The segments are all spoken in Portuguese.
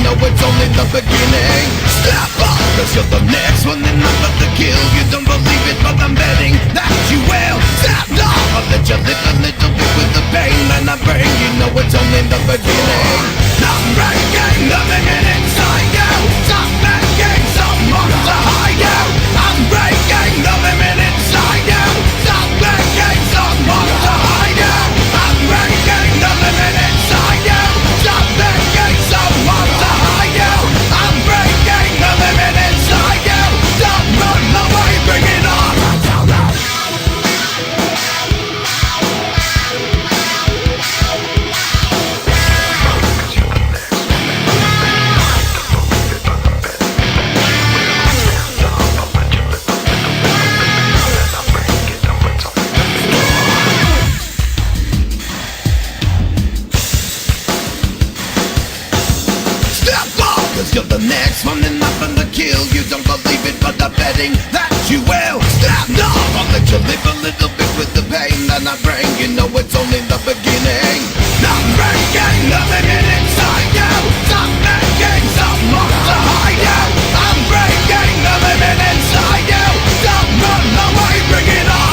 know it's only the beginning. Step up, cause you're the next one and I'm about to kill. You don't believe it, but I'm betting that you will. Step up, I'll let you live a little bit with the pain that I bring. You know it's only the beginning. I'm breaking the limit inside you. Stop making someone to hide you. I'm breaking the limit inside you. Stop making someone to hide you. I'm breaking the limit inside you. Stop making someone to hide you. I'm breaking the limit inside you. Don't run away, bring it on. Cause you're the next one and I'm gonna kill. You don't believe it, but I'm betting that you will. Stand up, I'll let you live a little bit with the pain that I bring. You know it's only the beginning. I'm breaking the limit inside you. Stop making someone to hide you. I'm breaking the limit inside you. Don't run away, bring it on.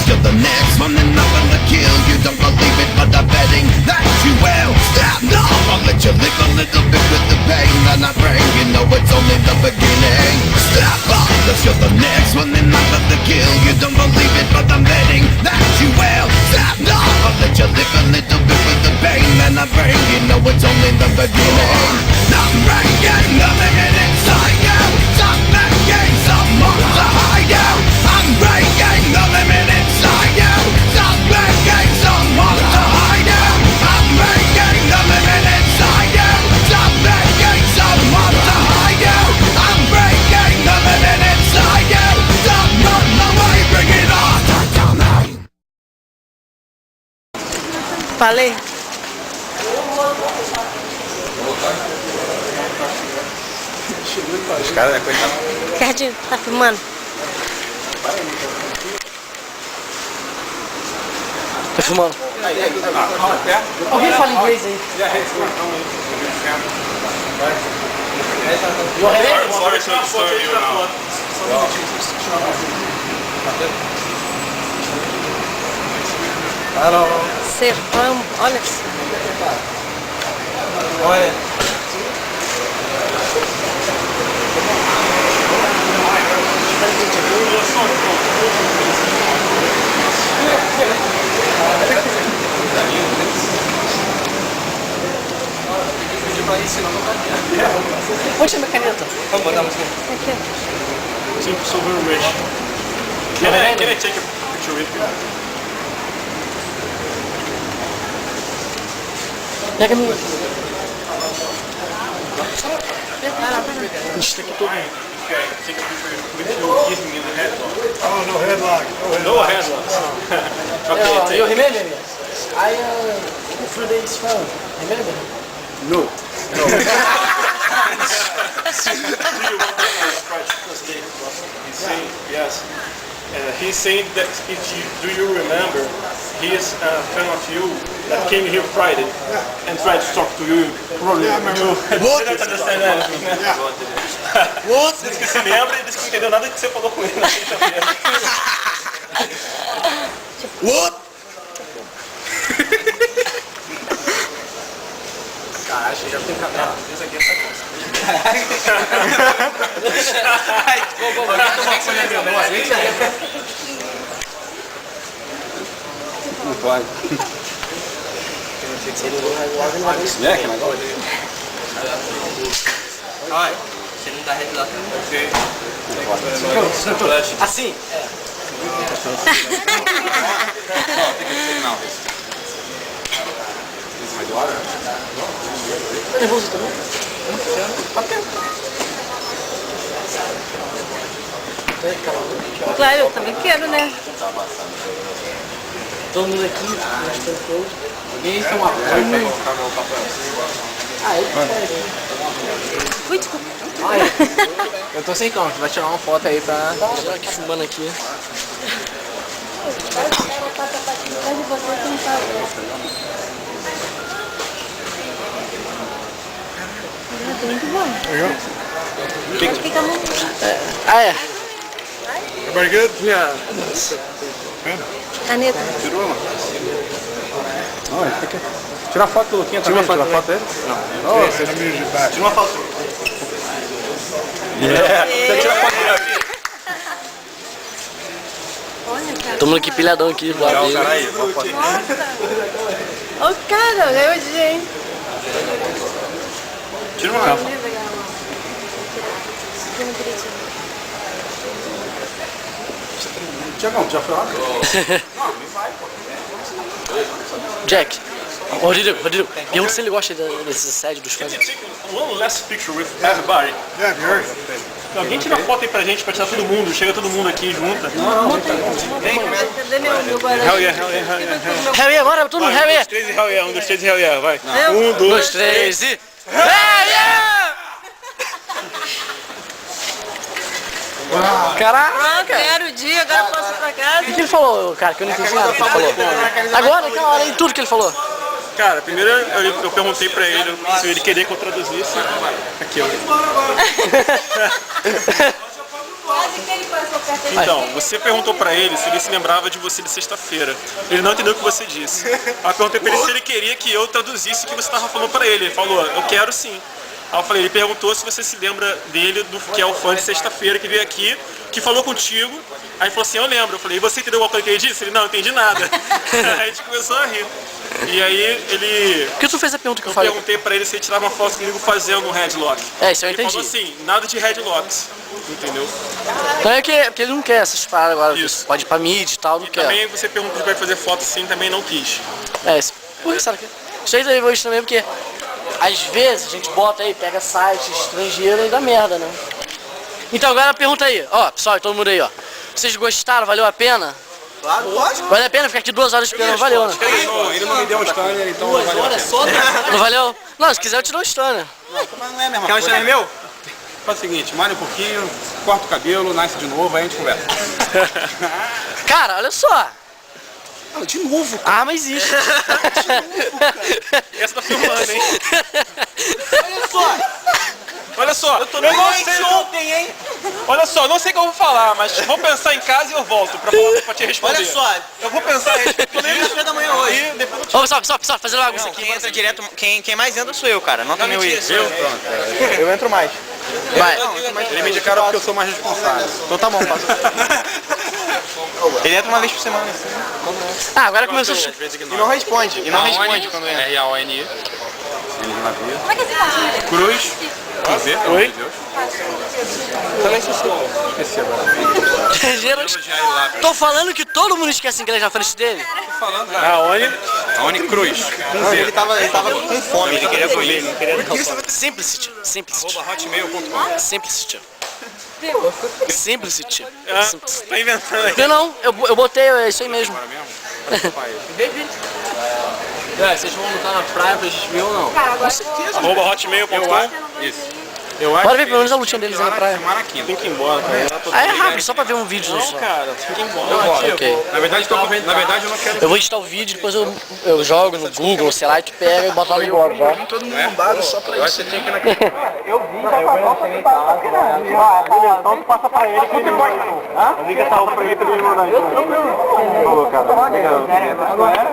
You're the next one and I'm gonna kill. You don't believe it, but I'm betting that you will. Stand up, I'll let you live a little bit with the pain that I bring. You know it's only the beginning. Step up, cause you're the next one and I'm gonna kill. You don't believe it, but I'm betting that you will. Stand up, I'll let you live a little bit with the pain that I bring. You know it's only the beginning. I'm breaking the limit inside you. Stop making someone to hide you. I'm breaking the limit inside you. Stop making someone to hide you. I'm breaking the limit inside you. Stop making someone to hide you. I'm breaking the limit inside you. Don't run away, bring it on. Falei. Os caras, né, coitado. Ricardinho, tá filmando? Tá filmando. Alguém fala inglês aí? Servão, olha só. Olha. Onde é minha caneta? Vamos botar a música. Aqui. Seems so very rich. Can I take a picture with you? Pega a minha. Isso aqui tudo. Okay, take a picture with you. Give me the headlock. Oh, no headlock. No headlocks. Okay, You take remember me? I through this phone. Remember? No. Do you want to try to translate what he's saying? Yes. He's saying that do you remember he is a fan of you that came here Friday and tried to talk to you. Probably you didn't understand anything. What? Diz que se lembra e diz que não entendeu nada que você falou com ele na sexta-feira. What? Cara, acho que já tem cabelo. Isso aqui é essa coisa. Não pode. Yeah, can I go? Olha, você não dá headlock. Assim? Não. Tá nervoso também? Claro, eu também quero, né? Todo mundo aqui, nós estamos todos. Alguém tem uma coisa. Ui, desculpa. Eu tô sem câmera, vai tirar uma foto aí pra... Tô aqui filmando aqui. Ah, é. Everybody good? Yeah. Caneta. Tirou, mano? Olha, tem que tirar foto do Luquinha também. Tira uma foto dele? Não. Tira uma foto. Você tira a foto dele. Olha, cara. Todo mundo aqui pilhadão aqui do lado dele. Ô, cara, ganhou de gente. Tira uma foto. Tiagão, já foi lá? Jack. Rodrigo, pergunta se ele gosta desse sede dos fãs. One last picture with everybody. Alguém tira uma foto aí pra gente, pra tirar todo mundo. Chega todo mundo aqui junto. Cadê meu guarda? Hell yeah, hell yeah, hell yeah, hell yeah. Hell yeah, agora todo mundo, hell yeah. 3 e hell yeah, 1, 2, 3 e hell yeah, vai. 1, 2, 3 e... Hell yeah! Caraca! Pronto, era o dia, agora eu posso ir pra casa. O que ele falou, cara? Que eu não entendi nada que ele falou. Agora, naquela hora, em tudo que ele falou. Cara, primeiro eu perguntei pra ele se ele queria que eu traduzisse. Aqui, ó. Então, você perguntou pra ele se ele se lembrava de você de sexta-feira. Ele não entendeu o que você disse. Aí eu perguntei pra ele se ele queria que eu traduzisse o que você estava falando pra ele. Ele falou, eu quero sim. Aí eu falei, ele perguntou se você se lembra dele, do que é o fã de sexta-feira, que veio aqui, que falou contigo. Aí ele falou assim, eu lembro. Eu falei, e você entendeu alguma coisa que ele disse? Ele, não, eu entendi nada. Aí a gente começou a rir. E aí ele... Por que tu fez a pergunta que eu Eu falei? perguntei pra ele se ele tirava uma foto comigo fazendo um headlock. É, isso eu Ele entendi. falou assim, nada de headlocks, entendeu? Então é porque ele não quer essas paradas agora. Isso. Pode ir pra mídia e tal, não quer. Também você perguntou se vai fazer foto sim, também não quis. É, isso. Por que será que... Isso aí eu vejo também porque... Às vezes a gente bota aí, pega site estrangeiro e dá merda, né? Então agora pergunta aí, ó, pessoal, todo mundo aí, ó. Vocês gostaram? Valeu a pena? Claro, lógico. Valeu a pena ficar aqui 2 horas esperando? Valeu, né? Ele não me deu um stunner, então não valeu a pena. Não valeu? Não, se quiser eu te dou um stunner. Mas não é a mesma coisa. Quer um meu? Faz o seguinte, malha um pouquinho, corta o cabelo, nasce de novo, aí a gente conversa. Cara, olha só. Ah, de novo, cara. A arma existe. Essa tá filmando, hein? Olha só. Olha só, eu não sei ontem, hein? Olha só, não sei o que eu vou falar, mas vou pensar em casa e eu volto pra te responder. Olha só. Eu vou pensar em responder. Café da manhã hoje. E depois Ô, pessoal, fazendo bagunça aqui. Quem entra direto, quem mais entra sou eu, cara. Não também o Will. Eu entro mais. Vai. Ele me indicaram porque eu sou mais responsável. Então tá bom, passa. Ele entra uma vez por semana. Ah, agora começou a... E não responde. E não responde quando entra. R-A-O-N-I. Como é que é esse nome? Cruz. Oi? Oi? Também esqueci agora. Geralmente... Tô falando que todo mundo esquece inglês na frente dele. Aone Cruz. Ele tava com fome, ele queria comer. Simplicity. Hotmail.com. Simplicity. Simplicity. Tá inventando aí. Não, eu botei, é isso aí mesmo. É, vocês vão lutar na praia pra gente ver ou não? @hotmail.com. Isso. Bora ver pelo menos a lutinha deles aí na praia. Semana quinta. Tem que ir embora, cara. Ah, é rápido, só pra ver um vídeo só. Cara, tem que ir embora. Ok. Na verdade eu não quero... Eu vou editar o vídeo, depois eu jogo no Google, sei lá, e tu pega e bota lá no blog, tá? Todo mundo bombado só pra isso. Então tu passa pra ele que ele vai. Liga essa roupa pra ele pra ele mandar. Falou, cara.